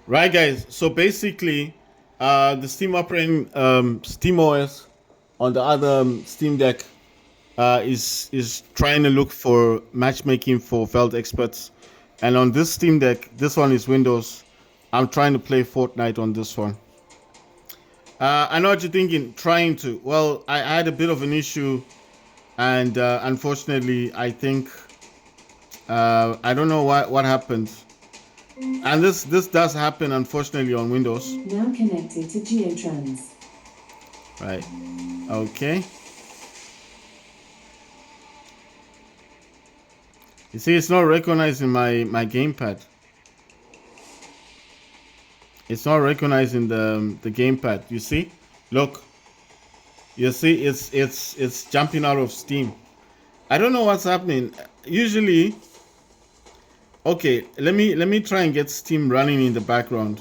Right, guys. So basically, the Steam operating Steam OS on the other Steam Deck is trying to look for matchmaking for Veld experts, and on this Steam Deck, this one is Windows. I'm trying to play Fortnite on this one. I know what you're thinking. Trying to. Well, I had a bit of an issue, and unfortunately, I think I don't know what happened. And this does happen unfortunately on Windows. Now connected to Geotrans. Right. Okay. You see, it's not recognizing my gamepad. It's not recognizing the gamepad. You see? Look. You see, it's jumping out of Steam. I don't know what's happening. Usually, okay. Let me try and get Steam running in the background.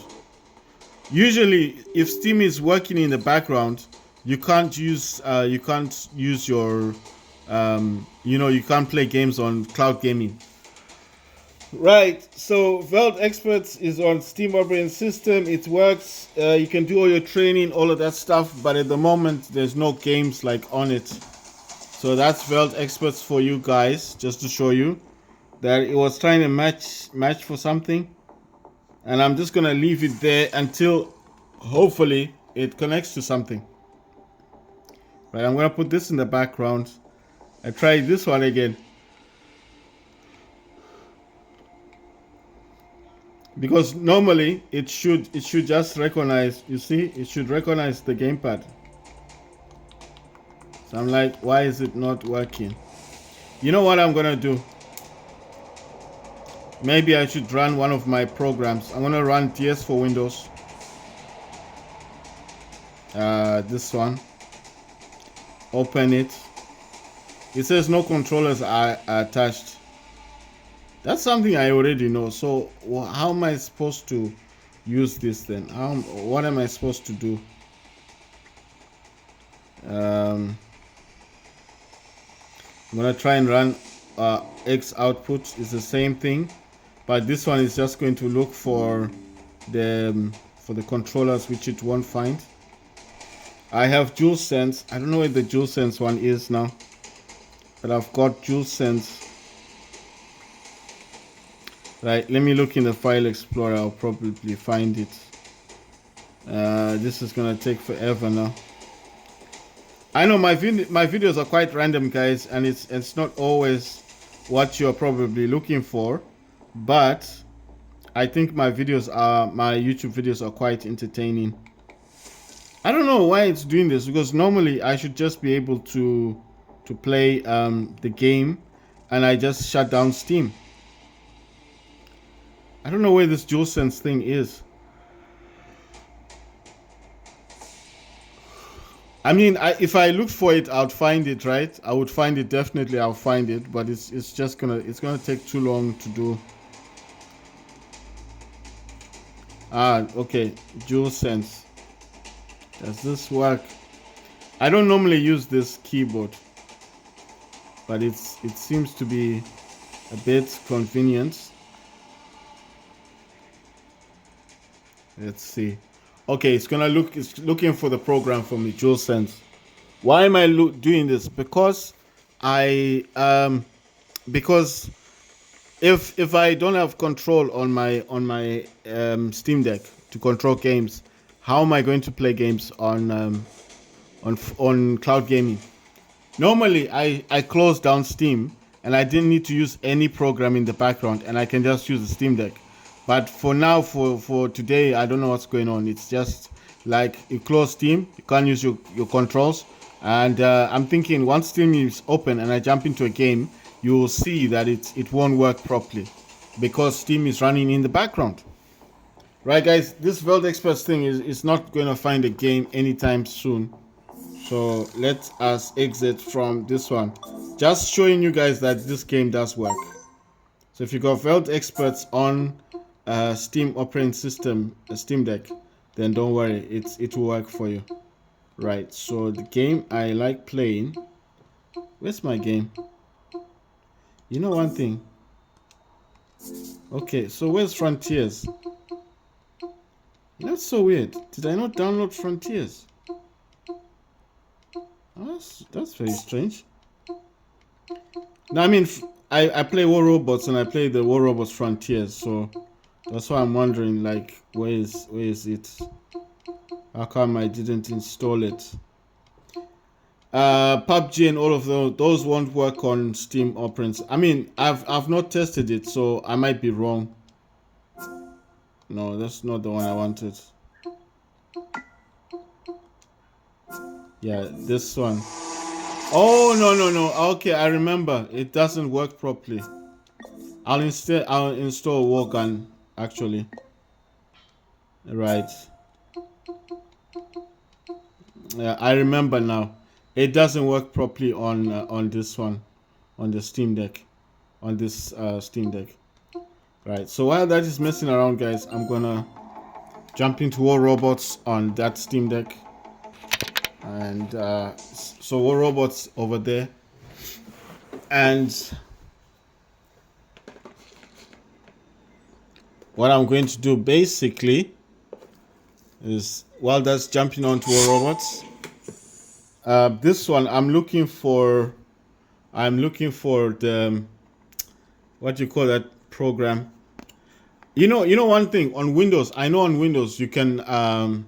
Usually, if Steam is working in the background, you can't use your you can't play games on cloud gaming. Right. So Veld Experts is on Steam operating system. It works. You can do all your training, all of that stuff. But at the moment, there's no games like on it. So that's Veld Experts for you guys, just to show you that it was trying to match for something. And I'm just gonna leave it there until hopefully it connects to something. Right. I'm gonna put this in the background. I try this one again. Because normally it should just recognize, you see, it should recognize the gamepad. So I'm like, why is it not working? You know what I'm gonna do? Maybe I should run one of my programs. I'm gonna run TS for Windows. This one. Open it. It says no controllers are attached. That's something I already know. So how am I supposed to use this then? What am I supposed to do? I'm gonna try and run X output. It's the same thing, but this one is just going to look for the controllers, which it won't find. I have DualSense. I don't know where the DualSense one is now, but I've got DualSense. Right, let me look in the file explorer. I'll probably find it. This is gonna take forever now. I know my videos are quite random, guys, and it's not always what you're probably looking for, but I think my YouTube videos are quite entertaining. I don't know why it's doing this, because normally I should just be able to play the game, and I just shut down Steam. I don't know where this DualSense thing is. I mean, if I look for it, I'd find it, right? I would find it, definitely. I'll find it, but it's just gonna take too long to do. Okay, DualSense. Does this work? I don't normally use this keyboard, but it seems to be a bit convenient. Let's see. Okay, it's looking for the program for me, DualSense. Why am I doing this? Because because if I don't have control on my Steam Deck to control games, how am I going to play games on cloud gaming? Normally, I close down Steam and I didn't need to use any program in the background, and I can just use the Steam Deck. But for now, for today, I don't know what's going on. It's just like you close Steam, you can't use your controls. And I'm thinking once Steam is open and I jump into a game, you will see that it won't work properly because Steam is running in the background. Right, guys, this Veld Experts thing is not going to find a game anytime soon. So let us exit from this one. Just showing you guys that this game does work. So if you got Veld Experts on Steam operating system, a Steam Deck, then don't worry, it will work for you. Right, so the game I like playing. Where's my game? You know one thing. Okay, so where's Frontiers? That's so weird. Did I not download Frontiers? Oh, that's very strange. Now, I mean, I play War Robots and I play the War Robots Frontiers, so that's why I'm wondering, like, where is it? How come I didn't install it? PUBG and all of those won't work on Steam Operants. I mean, I've not tested it, so I might be wrong. No, that's not the one I wanted. Yeah, this one. Oh, no. Okay, I remember. It doesn't work properly. I'll install Wargun actually. Right. Yeah, I remember now. It doesn't work properly on this one, on the Steam Deck, on this Steam Deck. Right. So while that is messing around, guys, I'm gonna jump into War Robots on that Steam Deck, and so War Robots over there, and what I'm going to do basically is while that's jumping onto War Robots, this one I'm looking for the what do you call that program? You know one thing on Windows. I know on Windows you can on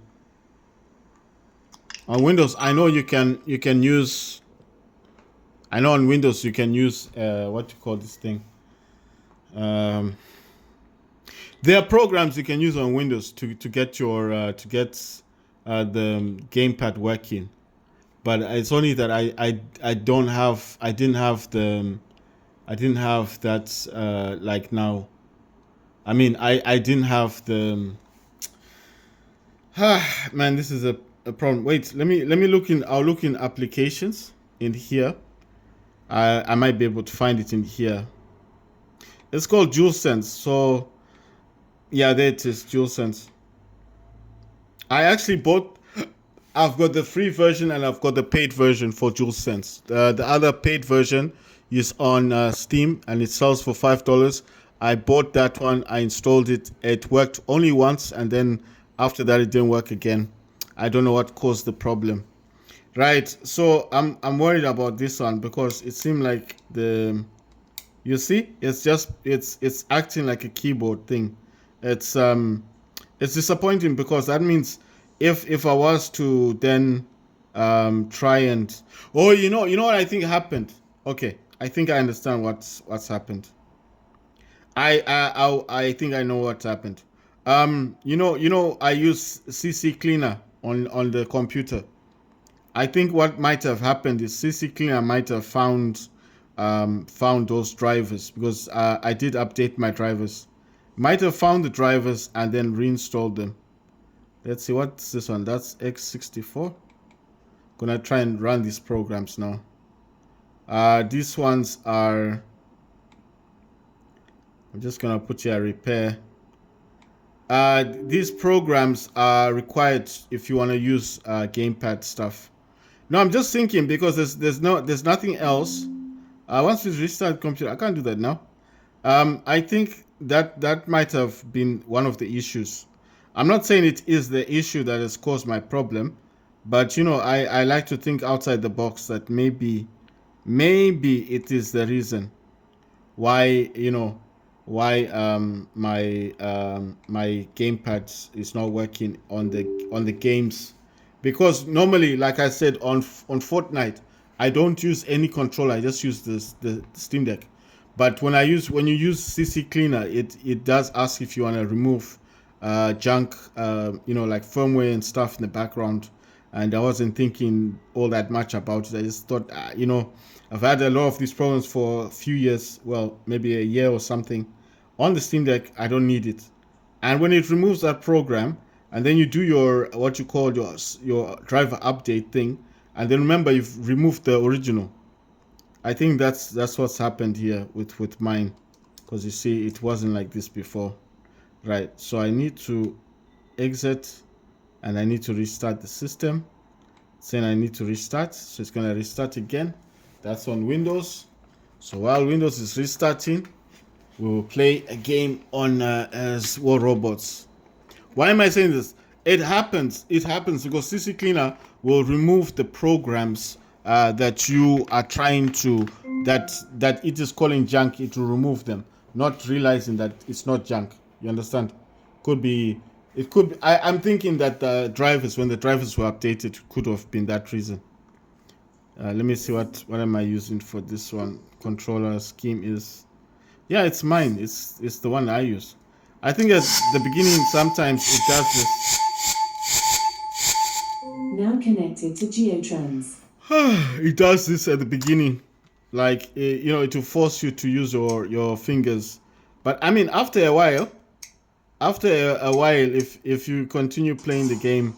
Windows I know you can use. I know on Windows you can use what do you call this thing? There are programs you can use on Windows to get your the gamepad working, but it's only that I don't have I didn't have that like now. I mean I didn't have the man, this is a problem. Wait, let me look in. I'll look in applications in here. I might be able to find it in here. It's called DualSense. So yeah, there it is, DualSense. I actually bought. I've got the free version and I've got the paid version for DualSense. The other paid version is on Steam and it sells for $5. I bought that one. I installed it. It worked only once, and then after that, it didn't work again. I don't know what caused the problem. Right. So I'm worried about this one because it seemed like you see, it's acting like a keyboard thing. It's it's disappointing because that means if I was to then try and you know what I think happened. Okay, I think I understand what's happened. I think I know what happened. I use CC Cleaner on the computer. I think what might have happened is CC Cleaner might have found those drivers because I did update my drivers. Might have found the drivers and then reinstalled them. Let's see, what's this one? That's x64. Gonna try and run these programs now. These ones are. I'm just gonna put here repair. These programs are required if you want to use gamepad stuff. No, I'm just thinking because there's nothing else. Once we restart the computer, I can't do that now. I think that might have been one of the issues. I'm not saying it is the issue that has caused my problem, but I like to think outside the box that maybe it is the reason why my gamepad is not working on the games, because normally, like I said, on Fortnite I don't use any controller. I just use the Steam Deck. But when you use CC Cleaner, it does ask if you want to remove junk, like firmware and stuff in the background. And I wasn't thinking all that much about it. I just thought, I've had a lot of these problems for a few years. Well, maybe a year or something. On the Steam Deck, I don't need it. And when it removes that program, and then you do your what you call your driver update thing, and then remember you've removed the original. I think that's what's happened here with mine, because you see it wasn't like this before. Right, so I need to exit and I need to restart the system. Saying I need to restart, so it's gonna restart again. That's on Windows. So while Windows is restarting, we will play a game on as War Robots. Why am I saying this? It happens. It happens because CC Cleaner will remove the programs that you are trying to that it is calling junk. It will remove them, not realizing that it's not junk. You understand? Could be. It could. Be, I'm thinking that the drivers, when the drivers were updated, could have been that reason. Let me see what am I using for this one. Controller scheme is. Yeah, it's mine. It's the one I use. I think at the beginning sometimes it does this. Now connected to GeoTrans. It does this at the beginning, like it will force you to use your fingers. But I mean, after a while, if you continue playing the game,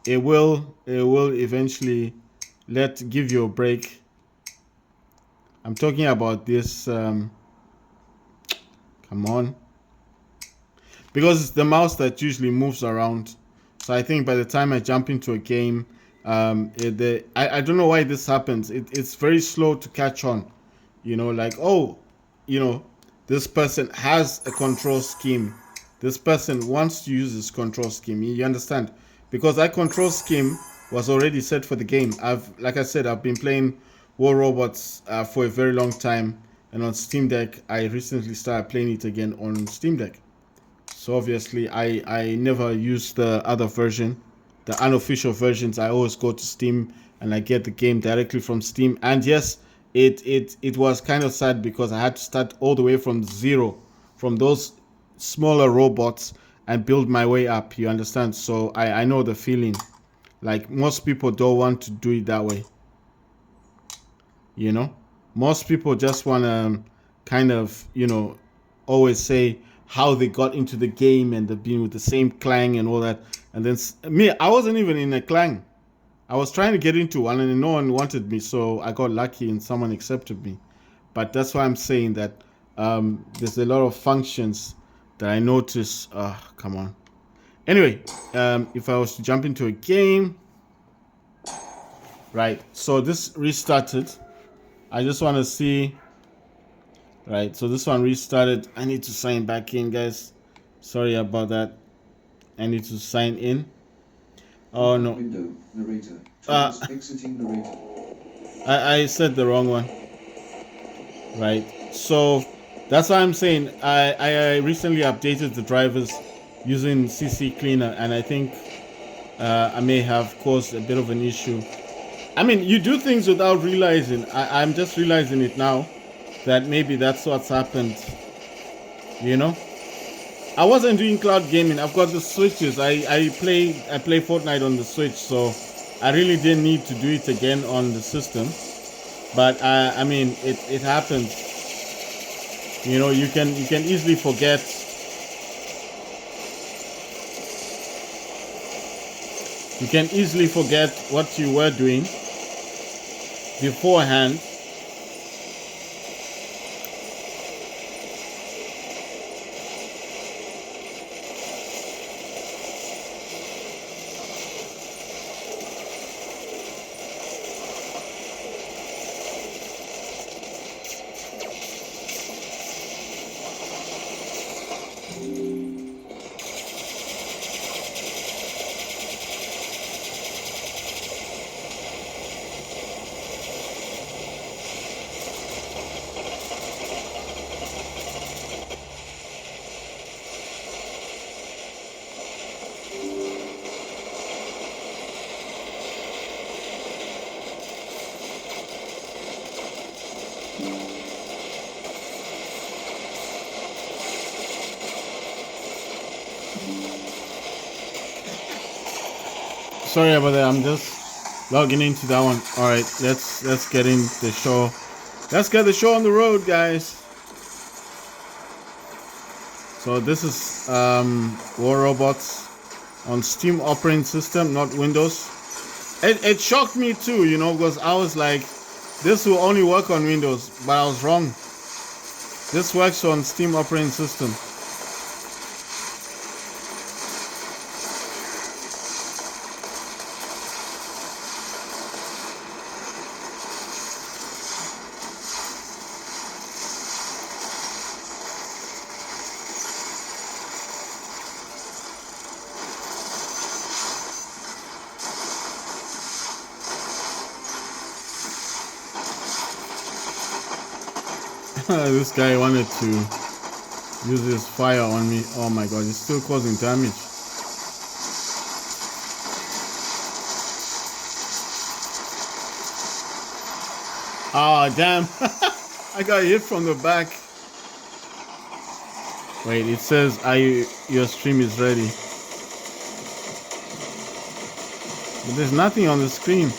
it will eventually give you a break. I'm talking about this. Come on, because it's the mouse that usually moves around. So I think by the time I jump into a game, I don't know why this happens. It's very slow to catch on. Like, oh, you know, this person has a control scheme. This person wants to use this control scheme. You understand? Because that control scheme was already set for the game. Like I said, I've been playing War Robots for a very long time, and on Steam Deck, I recently started playing it again on Steam Deck. So obviously, I never use the other version, the unofficial versions. I always go to Steam and I get the game directly from Steam. And yes, it was kind of sad because I had to start all the way from zero, from those smaller robots and build my way up. You understand? So I know the feeling. Like most people don't want to do it that way. You know, most people just want to kind of always say how they got into the game and they've been with the same clan and all that. And then me, I wasn't even in a clan. I was trying to get into one and no one wanted me, so I got lucky and someone accepted me. But that's why I'm saying that there's a lot of functions that I notice. Come on. Anyway, if I was to jump into a game, right? So this restarted. I just want to see. Right, so this one restarted. I need to sign back in, guys. Sorry about that. I need to sign in. Oh no. Window, narrator. Exiting narrator. I said the wrong one. Right. So that's why I'm saying I recently updated the drivers using CC Cleaner, and I think I may have caused a bit of an issue. I mean, you do things without realizing. I'm just realizing it now that maybe that's what's happened. You know? I wasn't doing cloud gaming. I've got the switches. I play Fortnite on the Switch, so I really didn't need to do it again on the system. But I mean, it happens. You can easily forget. You can easily forget what you were doing beforehand. Sorry about that. I'm just logging into that one. All right, let's get in the show. Let's get the show on the road, guys. So this is War Robots on Steam operating system, not Windows. It shocked me too, because I was like, this will only work on Windows, but I was wrong. This works on Steam operating system. This guy wanted to use his fire on me. Oh my god, it's still causing damage. Ah, damn. I got hit from the back. Wait, it says your stream is ready. But there's nothing on the screen.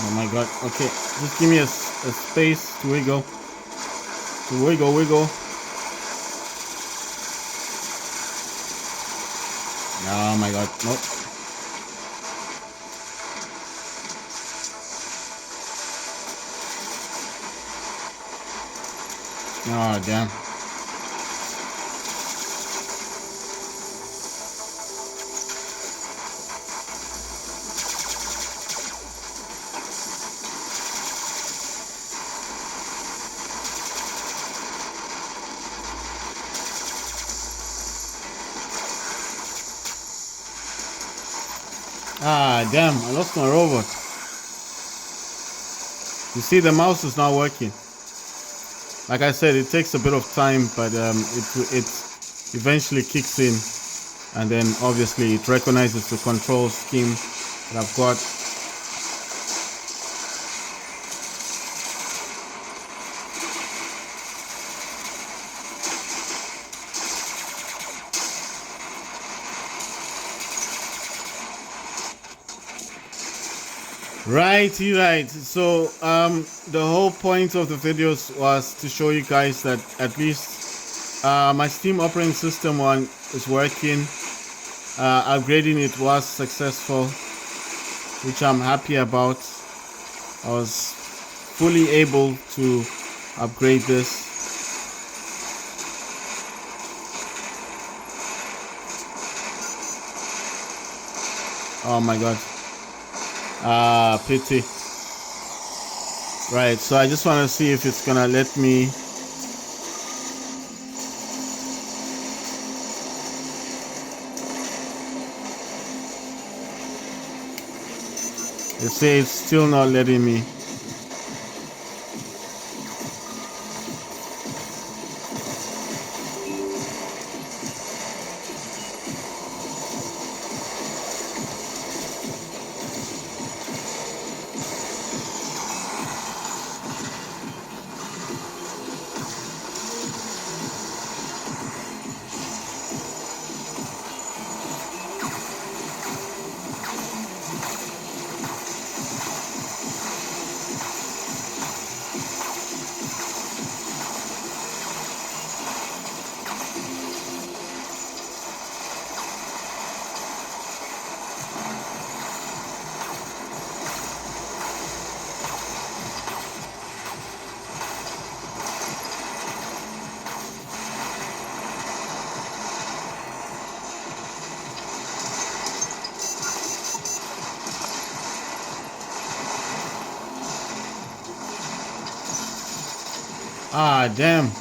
Oh my god. Okay, just give me a space to wiggle. To wiggle. Oh my god. Nope. Oh damn. Ah, damn, I lost my robot. You see, the mouse is not working. Like I said, it takes a bit of time, but it eventually kicks in. And then obviously it recognizes the control scheme that I've got. Right. So the whole point of the videos was to show you guys that at least my Steam operating system one is working. Upgrading it was successful, which I'm happy about. I was fully able to upgrade this. Oh my god. Pity. Right, so I just want to see if it's gonna let me. They say it's still not letting me. Ah, damn.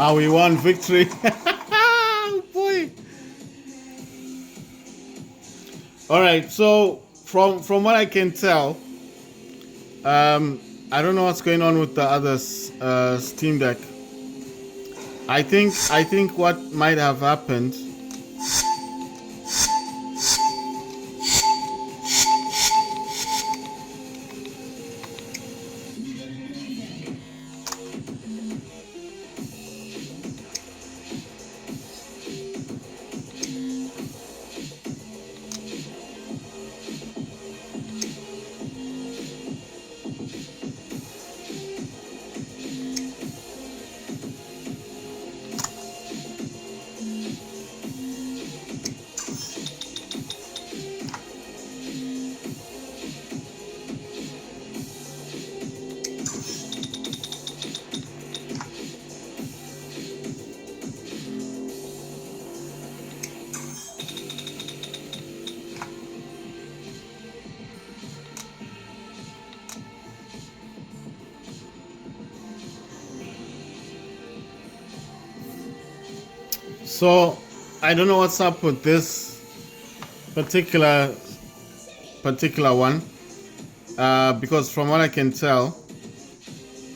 Ah, we won victory. Oh boy. All right. So from what I can tell, I don't know what's going on with the other Steam Deck. I think what might have happened. So I don't know what's up with this particular one, because from what I can tell,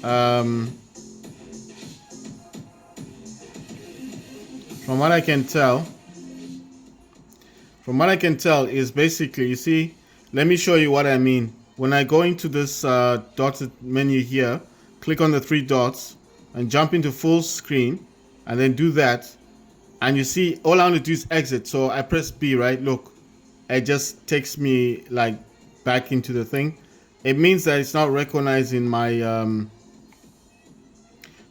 um, from what I can tell is basically, you see, let me show you what I mean. When I go into this dotted menu here, click on the three dots and jump into full screen, and then do that. And you see, all I want to do is exit. So I press B, right? Look, it just takes me like back into the thing. It means that it's not recognizing my.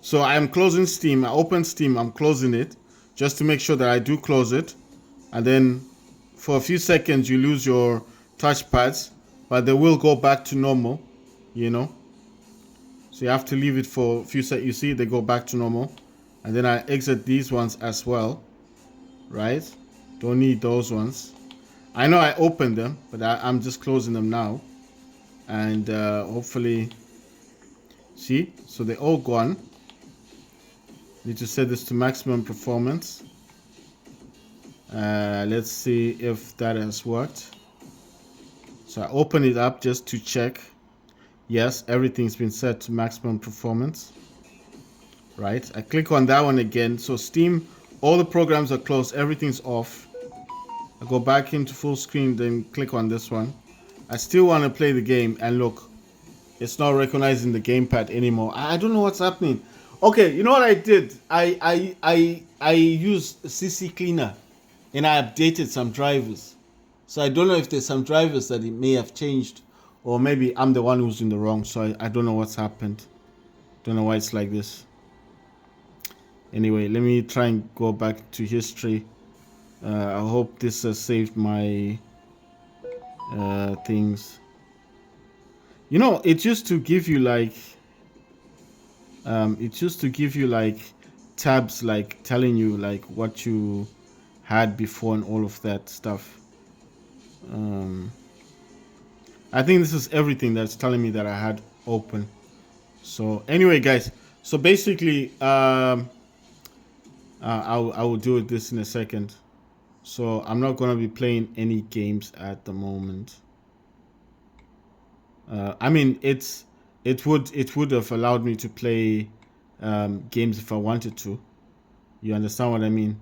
So I'm closing Steam. I open Steam. I'm closing it just to make sure that I do close it. And then for a few seconds, you lose your touchpads, but they will go back to normal, you know. So you have to leave it for a few seconds. You see, they go back to normal. And then I exit these ones as well, right? Don't need those ones. I know I opened them, but I'm just closing them now. And hopefully, see, so they're all gone. Need to set this to maximum performance. Let's see if that has worked. So I open it up just to check. Yes, everything's been set to maximum performance. Right, I click on that one again. So Steam, all the programs are closed, everything's off. I go back into full screen, then click on this one. I still want to play the game, and look, it's not recognizing the gamepad anymore. I don't know what's happening. Okay, you know what I did? I used CC Cleaner, and I updated some drivers. So I don't know if there's some drivers that it may have changed, or maybe I'm the one who's in the wrong. So I don't know what's happened. Don't know why it's like this. Anyway, let me try and go back to history. I hope this has saved my things. You know, it used to give you like tabs, like telling you like what you had before and all of that stuff. I think this is everything that's telling me that I had open. So anyway, guys, so basically I will do this in a second. So I'm not going to be playing any games at the moment. I mean, it would have allowed me to play games if I wanted to. You understand what I mean?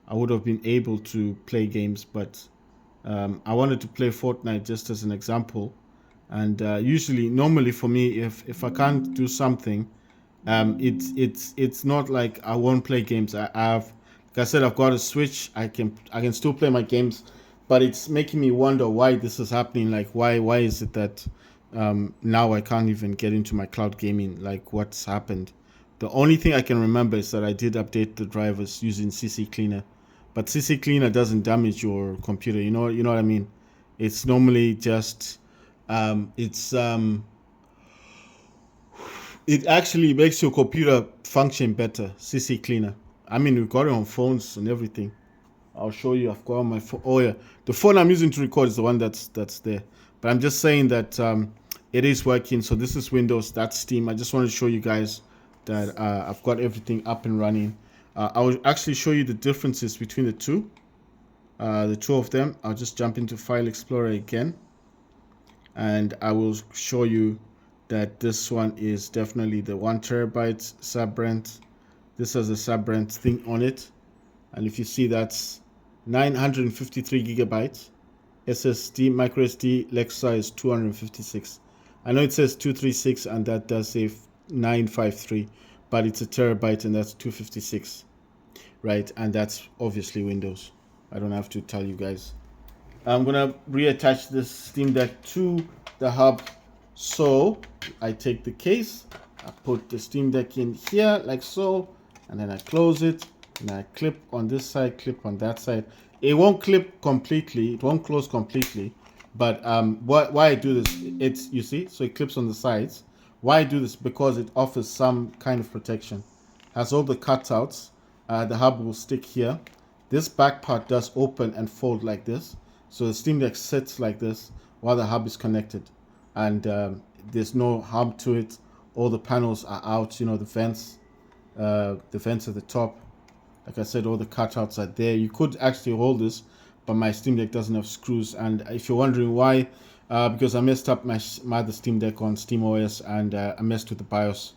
I would have been able to play games, but I wanted to play Fortnite just as an example. And normally for me, if I can't do something, it's not like I won't play games. Like I said, I've got a Switch. I can still play my games, but it's making me wonder why this is happening. Like why is it that now I can't even get into my cloud gaming? Like what's happened? The only thing I can remember is that I did update the drivers using CC Cleaner, but CC Cleaner doesn't damage your computer. You know what I mean? It's normally just it actually makes your computer function better. CC Cleaner. I mean, we've got it on phones and everything. I'll show you. I've got on my phone. Oh yeah, the phone I'm using to record is the one that's there. But I'm just saying that it is working. So this is Windows. That's Steam. I just want to show you guys that I've got everything up and running. I will actually show you the differences between the two of them. I'll just jump into File Explorer again, and I will show you that this one is definitely the 1 TB sub-brand. This has a sub-brand thing on it, and if you see, that's 953 gigabytes. SSD, micro SD, Lexa is 256. I know it says 236 and that does say 953, but it's a terabyte and that's 256, right? And that's obviously Windows. I don't have to tell you guys. I'm gonna reattach this Steam Deck to the hub. So I take the case, I put the Steam Deck in here like so, and then I close it, and I clip on this side, clip on that side. It won't clip completely, it won't close completely, but why I do this, it's, you see, so it clips on the sides. Why I do this? Because it offers some kind of protection. Has all the cutouts. The hub will stick here. This back part does open and fold like this, so the Steam Deck sits like this while the hub is connected, and there's no hub to it. All the panels are out, you know, the vents at the top. Like I said, all the cutouts are there. You could actually hold this, but my Steam Deck doesn't have screws. And if you're wondering why, because I messed up my other Steam Deck on SteamOS, and I messed with the BIOS,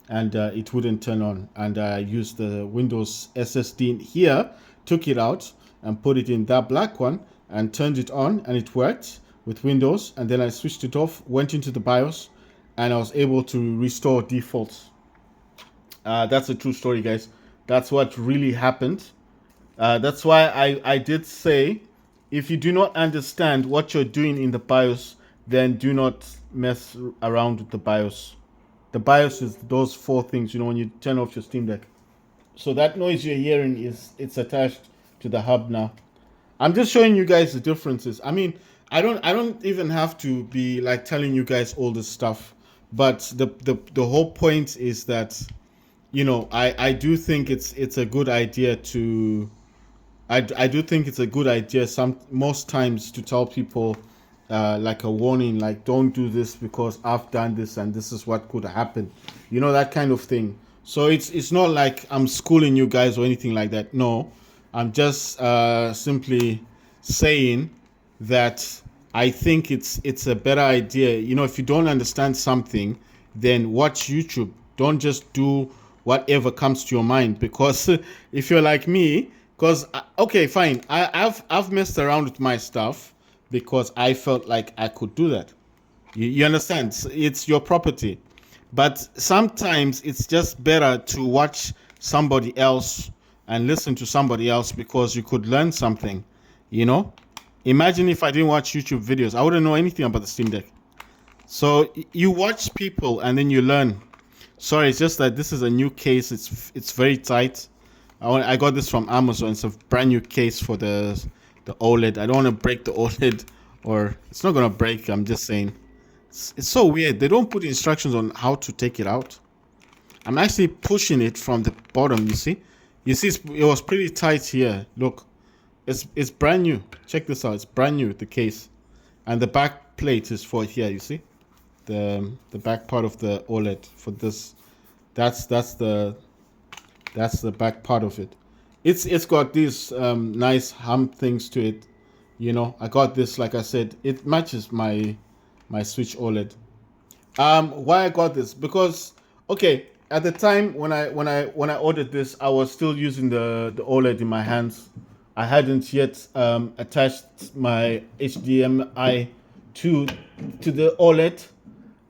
and it wouldn't turn on. And I used the Windows SSD in here, took it out, and put it in that black one, and turned it on, and it worked with Windows. And then I switched it off, went into the BIOS, and I was able to restore defaults. That's a true story, guys. That's what really happened. That's why I did say, if you do not understand what you're doing in the BIOS, then do not mess around with the BIOS. The BIOS is those 4 things, you know, when you turn off your Steam Deck. So that noise you're hearing it's attached to the hub now. I'm just showing you guys the differences. I mean, I don't even have to be like telling you guys all this stuff, but the whole point is that, you know, I do think it's a good idea to I do think it's a good idea most times to tell people like a warning, like don't do this because I've done this and this is what could happen, you know, that kind of thing. So it's not like I'm schooling you guys or anything like that. No, I'm just simply saying that I think it's a better idea. You know, if you don't understand something, then watch YouTube. Don't just do whatever comes to your mind, because if you're like me, because okay, fine, I've messed around with my stuff because I felt like I could do that. You understand? It's your property. But sometimes it's just better to watch somebody else and listen to somebody else, because you could learn something, you know? Imagine if I didn't watch YouTube videos, I wouldn't know anything about the Steam Deck. So you watch people and then you learn. Sorry, it's just that this is a new case. It's very tight. I got this from Amazon. It's a brand new case for the OLED. I don't want to break the OLED, or it's not gonna break. I'm just saying, it's so weird. They don't put instructions on how to take it out. I'm actually pushing it from the bottom. You see, it was pretty tight here. Look, it's brand new. Check this out. It's brand new, the case, and the back plate is for here. You see, the back part of the OLED for this. That's the back part of it. It's got these nice hump things to it. You know, I got this, like I said, it matches my Switch OLED. Why I got this? Because okay, at the time when I ordered this, I was still using the OLED in my hands. I hadn't yet attached my HDMI to the OLED.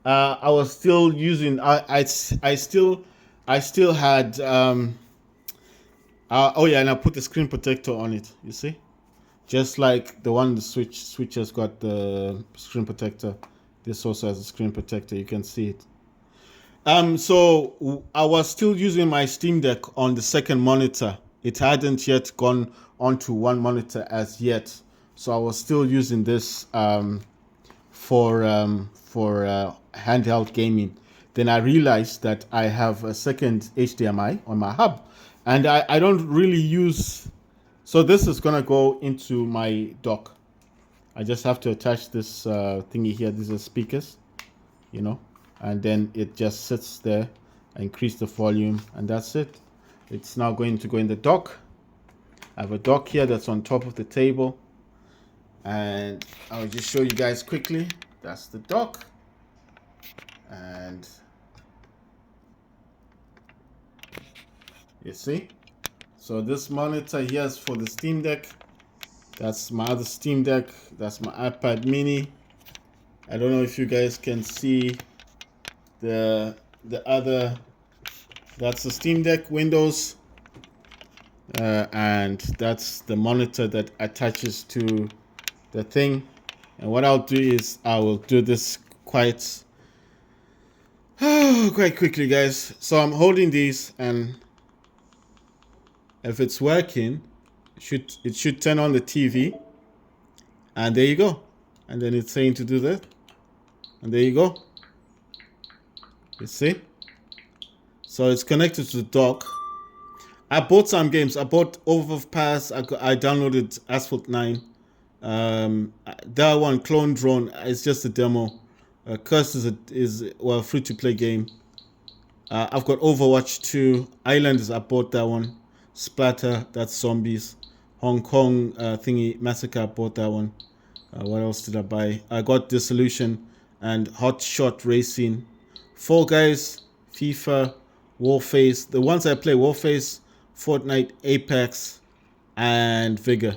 I was still using. I still had. Oh yeah, and I put the screen protector on it. You see, just like the one the Switch has got the screen protector. This also has a screen protector. You can see it. So I was still using my Steam Deck on the second monitor. It hadn't yet gone onto one monitor as yet. So I was still using this for handheld gaming. Then I realized that I have a second HDMI on my hub, and I don't really use. So this is gonna go into my dock. I just have to attach this thingy here. These are speakers, you know, and then it just sits there. I increase the volume, and that's it. It's now going to go in the dock. I have a dock here that's on top of the table, and I'll just show you guys quickly. That's the dock. And you see, so this monitor here is for the Steam Deck. That's my other Steam Deck. That's my iPad mini. I don't know if you guys can see the other. That's the Steam Deck Windows, and that's the monitor that attaches to the thing. And what I'll do is I will do this quite quickly, guys. So I'm holding these, and if it's working, it should turn on the TV, and there you go. And then it's saying to do that, and there you go. You see? So it's connected to the dock. I bought some games. I bought Overpass. I downloaded Asphalt 9. That one, Clone Drone, is just a demo. Curse is a free to play game. I've got Overwatch 2. Islanders, I bought that one. Splatter, that's zombies. Hong Kong thingy Massacre, I bought that one. What else did I buy? I got Dissolution and Hot Shot Racing. Fall Guys, FIFA, Warface. The ones I play: Warface, Fortnite, Apex, and Vigor.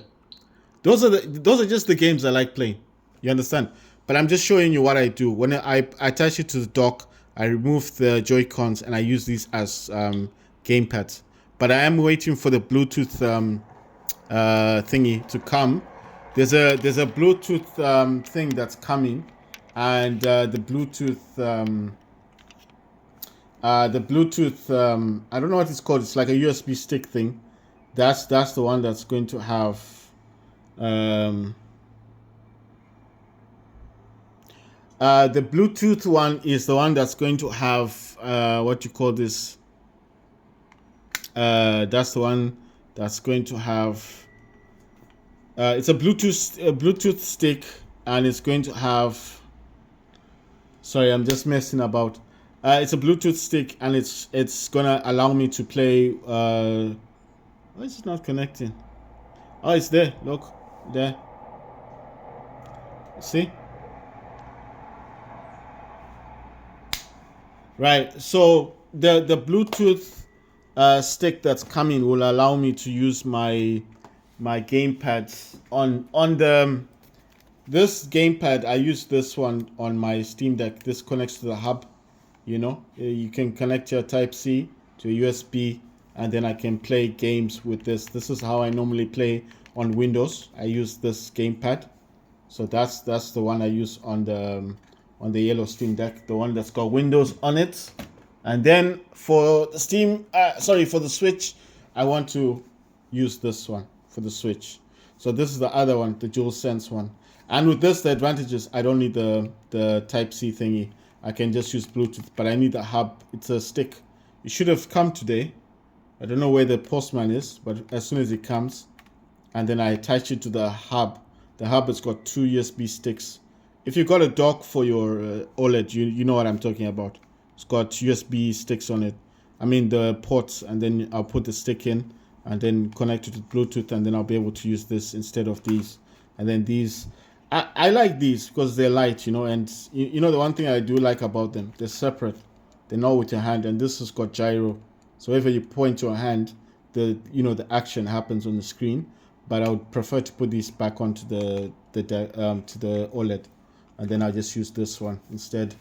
Those are just the games I like playing. You understand? But I'm just showing you what I do. When I attach it to the dock, I remove the Joy-Cons and I use these as gamepads. But I am waiting for the Bluetooth thingy to come. There's a Bluetooth thing that's coming, and the Bluetooth I don't know what it's called. It's like a USB stick thing. That's the one that's going to have the Bluetooth one is the one that's going to have what you call this. That's the one that's going to have. It's a Bluetooth stick, and it's going to have. Sorry, I'm just messing about. It's a Bluetooth stick, and it's gonna allow me to play. Why is it not connecting? Oh, it's there. Look, there. See? Right. So the Bluetooth stick that's coming will allow me to use my gamepads on the this gamepad. I use this one on my Steam Deck. This connects to the hub. You know, you can connect your Type-C to a USB, and then I can play games with this. This is how I normally play on Windows. I use this gamepad. So that's the one I use on the yellow Steam Deck, the one that's got Windows on it. And then for the for the Switch, I want to use this one for the Switch. So this is the other one, the DualSense one. And with this, the advantage is I don't need the Type-C thingy. I can just use Bluetooth, but I need a hub. It's a stick. It should have come today. I don't know where the postman is, but as soon as it comes, and then I attach it to the hub. The hub has got 2 USB sticks. If you got a dock for your OLED, you know what I'm talking about. It's got USB sticks on it. I mean the ports, and then I'll put the stick in, and then connect it to Bluetooth, and then I'll be able to use this instead of these. And then these. I like these because they're light, you know, and you know the one thing I do like about them, they're separate. They're not with your hand, and this has got gyro. So if you point your hand, the action happens on the screen. But I would prefer to put these back onto the OLED, and then I'll just use this one instead.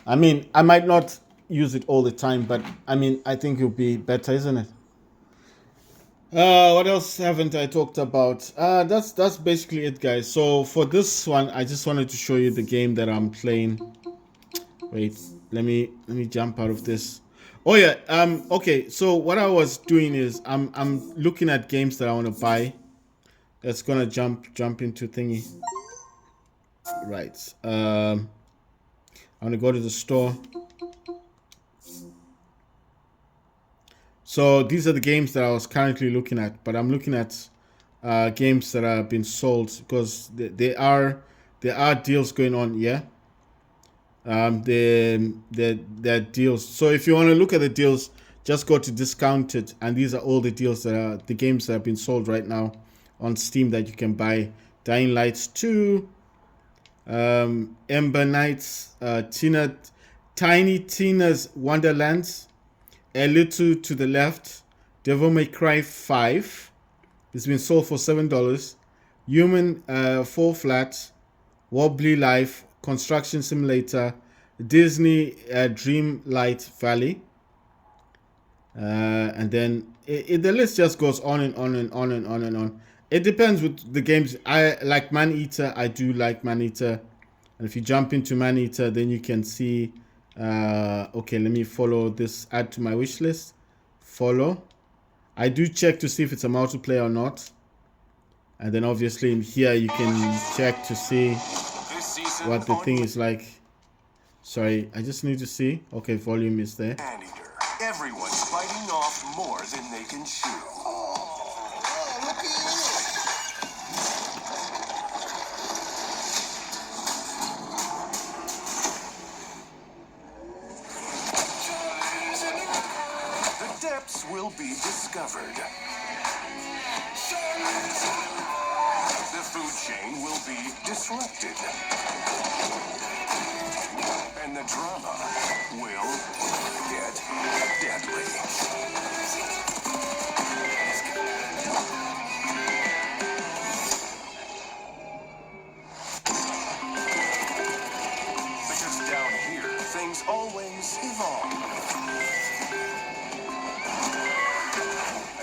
I mean, I might not use it all the time, but I mean, I think it'll be better, isn't it? What else haven't I talked about? That's basically it, guys. So for this one, I just wanted to show you the game that I'm playing. Wait, let me jump out of this. Oh yeah. Okay. So what I was doing is I'm looking at games that I want to buy. That's gonna jump into thingy. Right. I'm gonna go to the store. So these are the games that I was currently looking at, but I'm looking at games that have been sold because there are deals going on. Yeah. They're deals. So if you want to look at the deals, just go to discounted, and these are all the deals that are the games that have been sold right now on Steam that you can buy. Dying Light 2, Ember Knights, Tiny Tina's Wonderlands, A Little to the Left, Devil May Cry 5. It's been sold for $7. Human Fall Flat, Wobbly Life, Construction Simulator, Disney Dream Light Valley. And then the list just goes on and on and on and on and on. It depends with the games. I like Maneater. I do like Maneater. And if you jump into Maneater, then you can see, okay, let me follow this, add to my wish list. Follow. I do check to see if it's a multiplayer or not. And then obviously in here, you can check to see what the thing is like. Sorry, I just need to see. Okay, volume is there. Maneater. Everyone's fighting off more than they can chew. The depths will be discovered. The food chain will be disrupted. And the drama will get deadly. Because down here, things always evolve.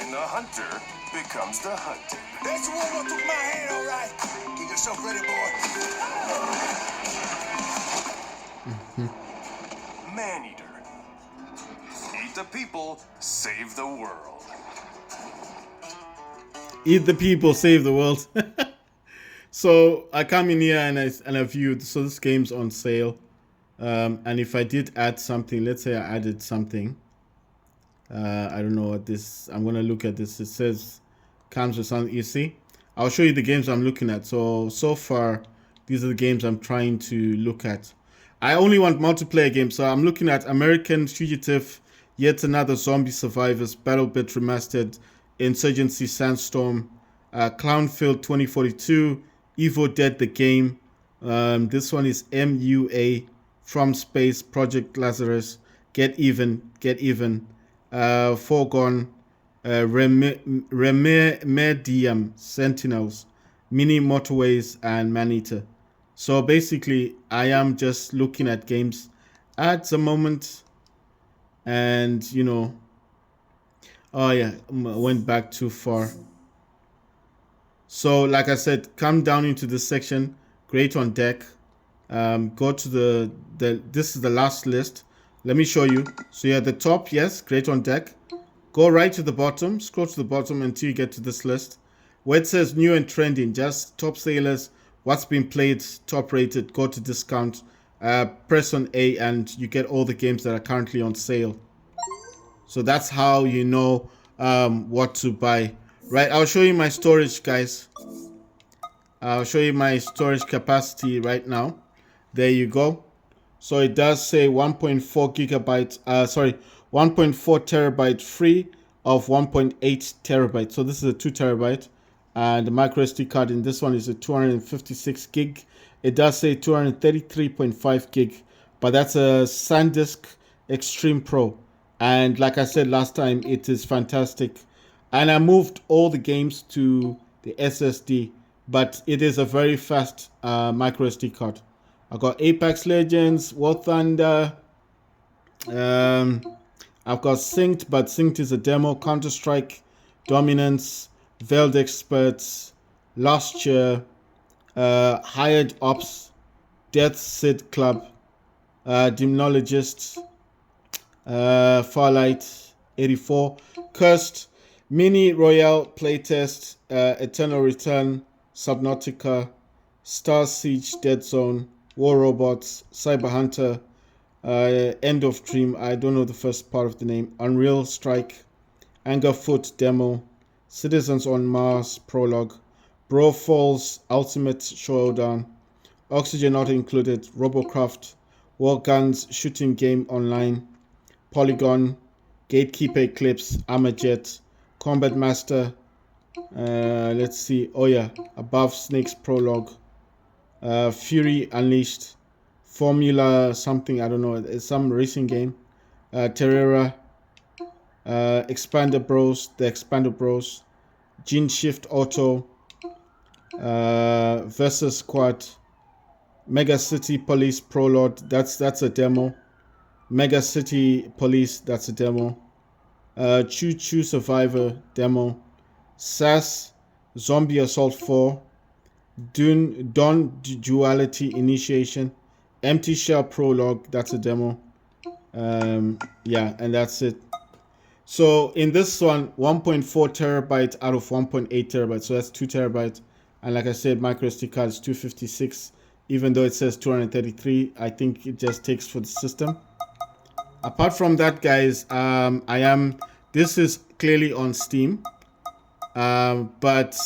And the hunter becomes the hunted. That's the one through my hand, all right. Get yourself ready, boy. Maneater. Eat the people, save the world. Eat the people, save the world. So I come in here and I viewed. So this game's on sale. And if I did add something, let's say I added something. I don't know what this. I'm gonna look at this. It says comes with something. You see, I'll show you the games I'm looking at. So far, these are the games I'm trying to look at. I only want multiplayer games, so I'm looking at American Fugitive, Yet Another Zombie Survivors, BattleBit Remastered, Insurgency Sandstorm, Clownfield 2042, Evo Dead the Game. This one is MUA, From Space, Project Lazarus, Get Even, Foregone, Remedium, Sentinels, Mini Motorways, and Maneater. So basically, I am just looking at games at the moment. And, you know, oh yeah, I went back too far. So like I said, come down into this section, Great on Deck. Go to this is the last list. Let me show you. So you're at the top, yes, Great on Deck. Go right to the bottom, scroll to the bottom until you get to this list. Where it says new and trending, just top sailors, what's been played, top rated, go to discount, press on A and you get all the games that are currently on sale. So that's how you know what to buy. Right, I'll show you my storage, guys. I'll show you my storage capacity right now. There you go. So it does say 1.4 gigabytes, 1.4 terabyte free of 1.8 terabyte. So this is a 2 terabyte. And the micro SD card in this one is a 256 gig. It does say 233.5 gig, but that's a SanDisk Extreme Pro. And like I said last time, it is fantastic. And I moved all the games to the SSD, but it is a very fast micro SD card. I got Apex Legends, War Thunder. I've got Synced, but Synced is a demo. Counter-Strike, Dominance, Veiled Experts, Last Year, Hired Ops, Death Sid Club, Demonologist, Farlight 84, Cursed, Mini Royale Playtest, Eternal Return, Subnautica, Star Siege, Dead Zone, War Robots, Cyber Hunter, End of Dream, I don't know the first part of the name, Unreal Strike, Angerfoot Demo, Citizens on Mars Prologue, Bro Falls Ultimate Showdown, Oxygen Not Included, Robocraft, War Guns Shooting Game Online, Polygon, Gatekeeper Eclipse, Armajet, Combat Master, let's see, oh yeah, Above Snakes Prologue, Fury Unleashed, Formula something, I don't know. It's some racing game. Terrera, Expander Bros, the Expander Bros, Gene Shift Auto, Versus Squad, Mega City Police Prologue, that's a demo. Mega City Police, that's a demo. Choo Choo Survivor demo. SAS Zombie Assault 4, Dawn Duality Initiation, Empty Shell Prologue, that's a demo. Yeah, and that's it. So in this one, 1.4 terabyte out of 1.8 terabytes, so that's 2 terabytes. And like I said, micro SD card is 256, even though it says 233. I think it just takes for the system. Apart from that, guys, this is clearly on Steam. But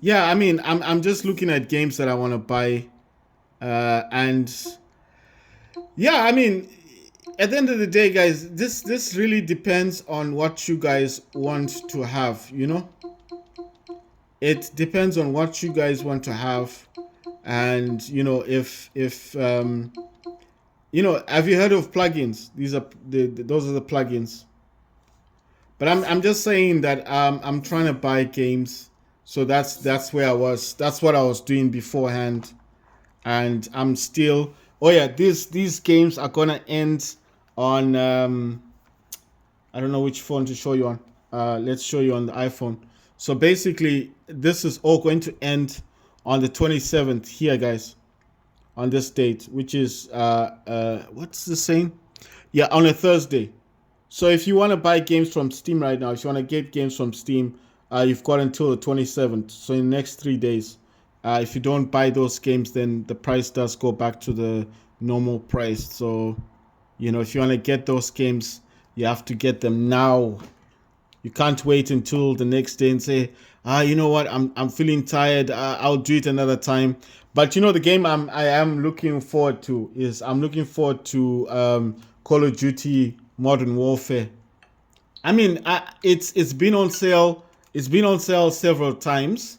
yeah, I mean, I'm just looking at games that I want to buy, and yeah, I mean, at the end of the day, guys, this really depends on what you guys want to have. You know, it depends on what you guys want to have, and you know, if you know, have you heard of plugins? These are those are the plugins. But I'm just saying that I'm trying to buy games, so that's where I was. That's what I was doing beforehand, and I'm still. Oh yeah, these games are gonna end on I don't know which phone to show you on. Let's show you on the iPhone. So basically, this is all going to end on the 27th here, guys, on this date, which is what's the saying? Yeah, on a Thursday. So if you want to buy games from Steam right now, if you want to get games from Steam, you've got until the 27th. So in the next 3 days. If you don't buy those games, then the price does go back to the normal price. So, you know, if you want to get those games, you have to get them now. You can't wait until the next day and say, you know what, I'm feeling tired. I'll do it another time. But you know, the game I am looking forward to is Call of Duty Modern Warfare. I mean, it's been on sale. It's been on sale several times.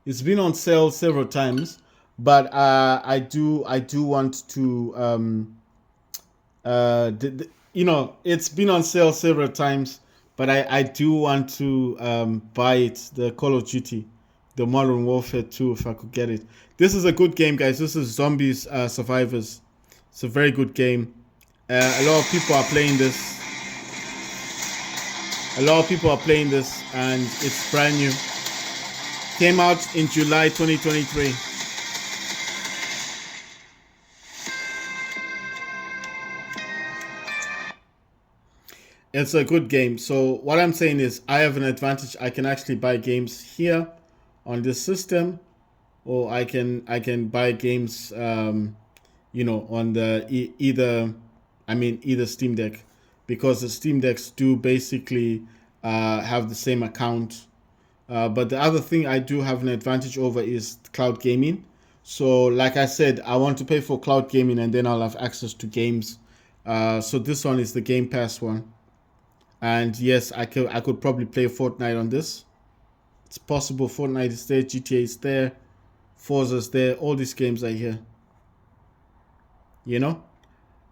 But I do want to you know, it's been on sale several times, but I do want to buy it, the Call of Duty, the Modern Warfare 2, if I could get it. This is a good game, guys. This is Zombies Survivors. It's a very good game. A lot of people are playing this. And it's brand new. Came out in July 2023. It's a good game. So what I'm saying is I have an advantage. I can actually buy games here on this system, or I can buy games you know, on the either Steam Deck, because the Steam Decks do basically have the same account. But the other thing I do have an advantage over is cloud gaming. So like I said, I want to pay for cloud gaming and then I'll have access to games. So this one is the Game Pass one. And yes, I could probably play Fortnite on this. It's possible. Fortnite is there, GTA is there, Forza's there, all these games are here. You know?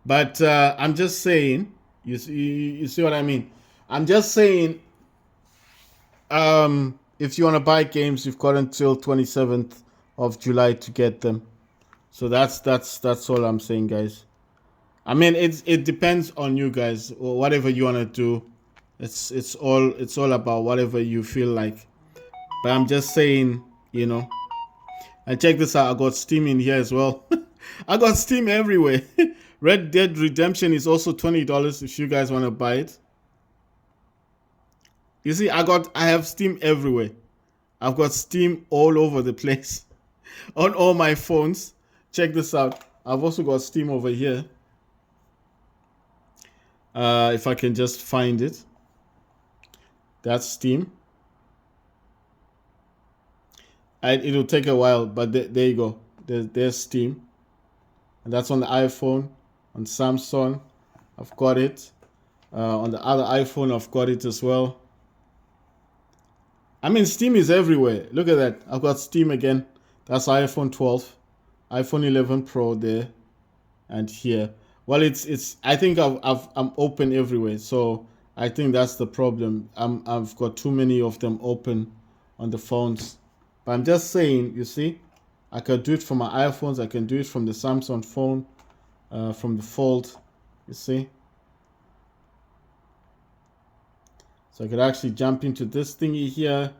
But I'm just saying, you see what I mean? I'm just saying, if you want to buy games, you've got until 27th of July to get them. So that's all I'm saying, guys. I mean, it depends on you guys, or whatever you want to do. It's all about whatever you feel like. But I'm just saying, you know. And check this out. I got Steam in here as well. I got Steam everywhere. Red Dead Redemption is also $20 if you guys want to buy it. You see, I have Steam everywhere. I've got Steam all over the place. On all my phones. Check this out. I've also got Steam over here. If I can just find it. That's Steam. It'll take a while, but there you go. There's Steam. And that's on the iPhone, on Samsung. I've got it. On the other iPhone, I've got it as well. I mean, Steam is everywhere. Look at that. I've got Steam again. That's iPhone 12. iPhone 11 Pro there and here. Well, it's I think I'm open everywhere, so I think that's the problem. I've got too many of them open on the phones. But I'm just saying, you see, I can do it from my iPhones, I can do it from the Samsung phone, from the Fold, you see. So I could actually jump into this thingy here.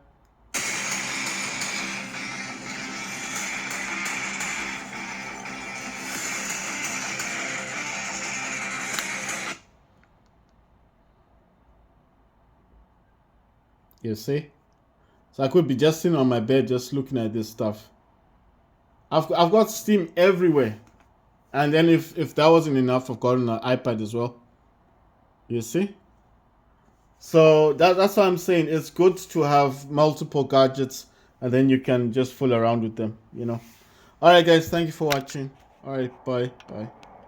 You see? So I could be just sitting on my bed just looking at this stuff. I've got Steam everywhere. And then if that wasn't enough, I've got an iPad as well. You see? So that's what I'm saying. It's good to have multiple gadgets and then you can just fool around with them, you know. Alright guys, thank you for watching. Alright, bye. Bye.